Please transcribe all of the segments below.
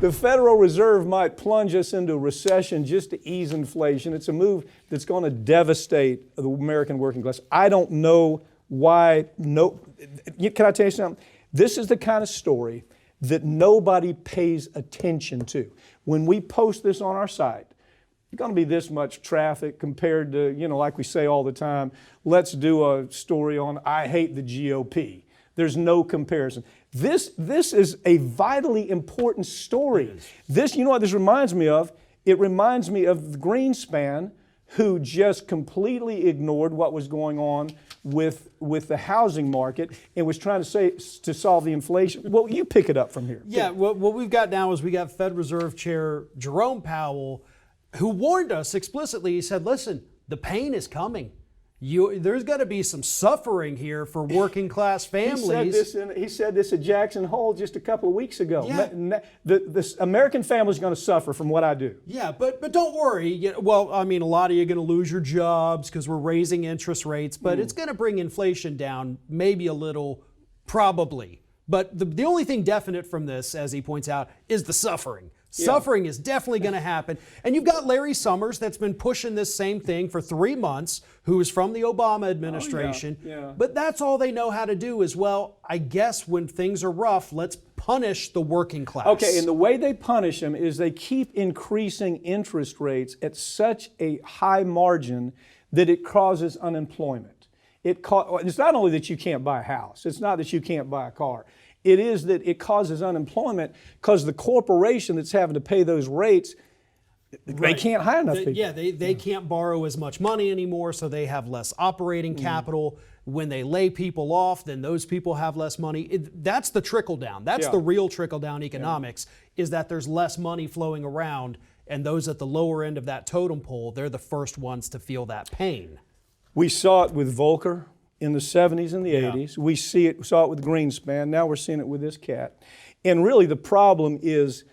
The Federal Reserve might plunge us into a recession just to ease inflation. It's a move that's going to devastate the American working class. I don't know why. No, can I tell you something? This is the kind of story that nobody pays attention to. When we post this on our site, there's going to be this much traffic compared to, like we say all the time, let's do a story on I hate the GOP. There's no comparison. This is a vitally important story. This, you know what this reminds me of? It reminds me of Greenspan, who just completely ignored what was going on with the housing market and was trying to solve the inflation. Well, you pick it up from here. Yeah, what we've got now is we got Fed Reserve Chair Jerome Powell, who warned us explicitly. He said, listen, the pain is coming. There's got to be some suffering here for working class families. He said this at Jackson Hole just a couple of weeks ago. Yeah. The American family is going to suffer from what I do. Yeah, but don't worry. Well, I mean, a lot of you are going to lose your jobs because we're raising interest rates, but it's going to bring inflation down maybe a little, probably. But the only thing definite from this, as he points out, is the suffering. Yeah. Suffering is definitely going to happen. And you've got Larry Summers that's been pushing this same thing for 3 months, who is from the Obama administration. Oh, yeah. But that's all they know how to do is, well, I guess when things are rough, let's punish the working class. Okay, and the way they punish them is they keep increasing interest rates at such a high margin that it causes unemployment. It's not only that you can't buy a house. It's not that you can't buy a car. It is that it causes unemployment because the corporation that's having to pay those rates, they can't hire enough people. Yeah, they can't borrow as much money anymore, so they have less operating capital. When they lay people off, then those people have less money. That's the trickle down. That's the real trickle down economics, is that there's less money flowing around, and those at the lower end of that totem pole, they're the first ones to feel that pain. We saw it with Volcker in the 70s and the 80s. We saw it with Greenspan. Now we're seeing it with this cat. And really the problem is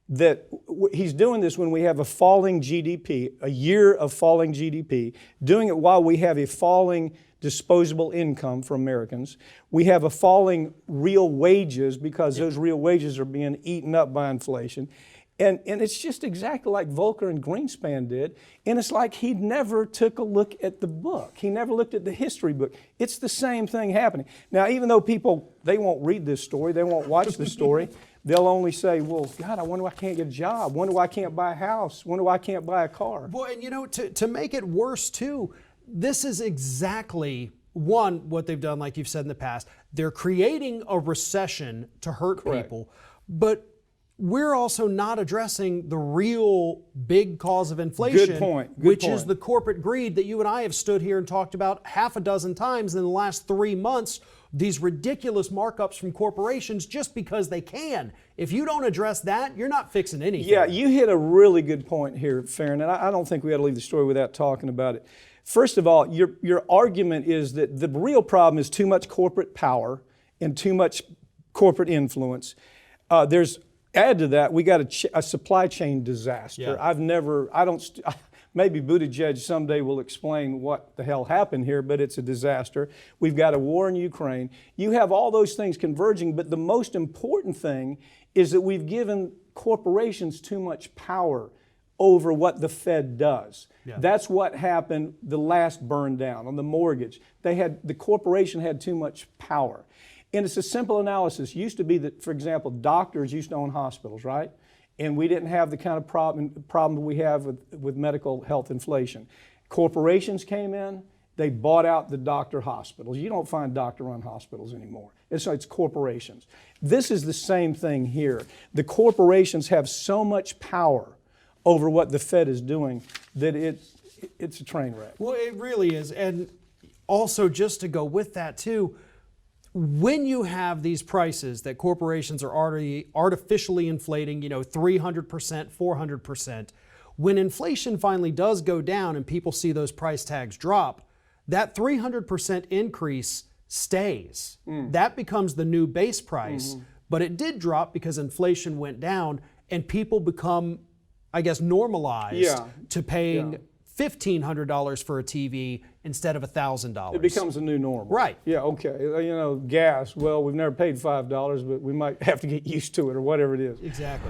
that he's doing this when we have a falling GDP, a year of falling GDP, doing it while we have a falling disposable income for Americans. We have a falling real wages because those real wages are being eaten up by inflation. And it's just exactly like Volcker and Greenspan did. And it's like he never took a look at the book. He never looked at the history book. It's the same thing happening. Now, even though people, they won't read this story, they won't watch the story, they'll only say, well, God, I wonder why I can't get a job. Wonder why I can't buy a house. Wonder why I can't buy a car. Well, and to make it worse too, this is exactly what they've done, like you've said in the past. They're creating a recession to hurt people, but we're also not addressing the real big cause of inflation, Good point. which is the corporate greed that you and I have stood here and talked about half a dozen times in the last 3 months. These ridiculous markups from corporations just because they can. If you don't address that, you're not fixing anything. Yeah, you hit a really good point here, Farron, and I don't think we ought to leave the story without talking about it. First of all, your argument is that the real problem is too much corporate power and too much corporate influence. Add to that, we got a supply chain disaster. Yeah. Maybe Buttigieg someday will explain what the hell happened here, but it's a disaster. We've got a war in Ukraine. You have all those things converging, but the most important thing is that we've given corporations too much power over what the Fed does. Yeah. That's what happened the last burn down on the mortgage. The corporation had too much power. And it's a simple analysis. It used to be that, for example, doctors used to own hospitals, right? And we didn't have the kind of problem we have with medical health inflation. Corporations came in, they bought out the doctor hospitals. You don't find doctor-run hospitals anymore. It's corporations. This is the same thing here. The corporations have so much power over what the Fed is doing that it's a train wreck. Well, it really is. And also, just to go with that too, when you have these prices that corporations are already artificially inflating, 300%, 400%, when inflation finally does go down and people see those price tags drop, that 300% increase stays. That becomes the new base price. But it did drop because inflation went down and people become, I guess, normalized to paying $1,500 for a TV instead of $1,000. It becomes a new normal. Right. Yeah, okay. Gas, well, we've never paid $5, but we might have to get used to it or whatever it is. Exactly.